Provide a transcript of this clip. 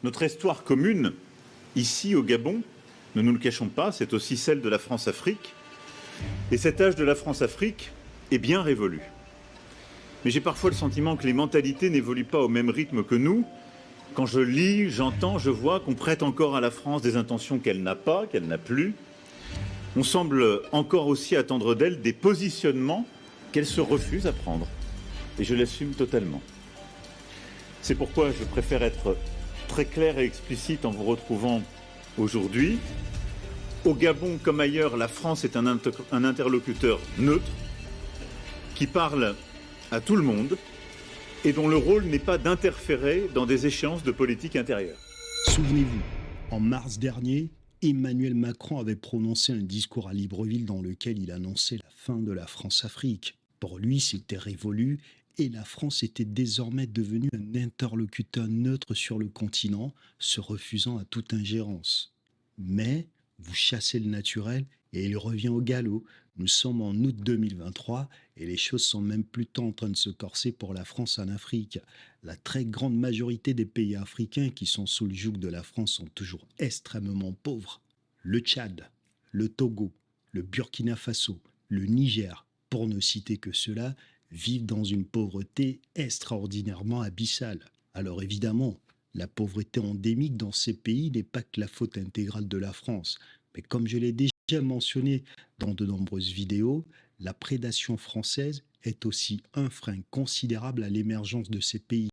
Notre histoire commune, ici au Gabon, ne nous le cachons pas, c'est aussi celle de la France-Afrique. Et cet âge de la France-Afrique est bien révolu. Mais j'ai parfois le sentiment que les mentalités n'évoluent pas au même rythme que nous. Quand je lis, j'entends, je vois qu'on prête encore à la France des intentions qu'elle n'a pas, qu'elle n'a plus. On semble encore aussi attendre d'elle des positionnements qu'elle se refuse à prendre. Et je l'assume totalement. C'est pourquoi je préfère être très clair et explicite en vous retrouvant aujourd'hui. Au Gabon comme ailleurs, la France est un interlocuteur neutre qui parle à tout le monde et dont le rôle n'est pas d'interférer dans des échéances de politique intérieure. Souvenez-vous, en mars dernier, Emmanuel Macron avait prononcé un discours à Libreville dans lequel il annonçait la fin de la France-Afrique. Pour lui, c'était révolu et la France était désormais devenue un interlocuteur neutre sur le continent, se refusant à toute ingérence. Mais vous chassez le naturel et il revient au galop. Nous sommes en août 2023 et les choses sont même plutôt en train de se corser pour la France en Afrique. La très grande majorité des pays africains qui sont sous le joug de la France sont toujours extrêmement pauvres. Le Tchad, le Togo, le Burkina Faso, le Niger, pour ne citer que ceux-là, vivent dans une pauvreté extraordinairement abyssale. Alors évidemment, la pauvreté endémique dans ces pays n'est pas que la faute intégrale de la France. Mais comme je l'ai déjà mentionné dans de nombreuses vidéos, la prédation française est aussi un frein considérable à l'émergence de ces pays.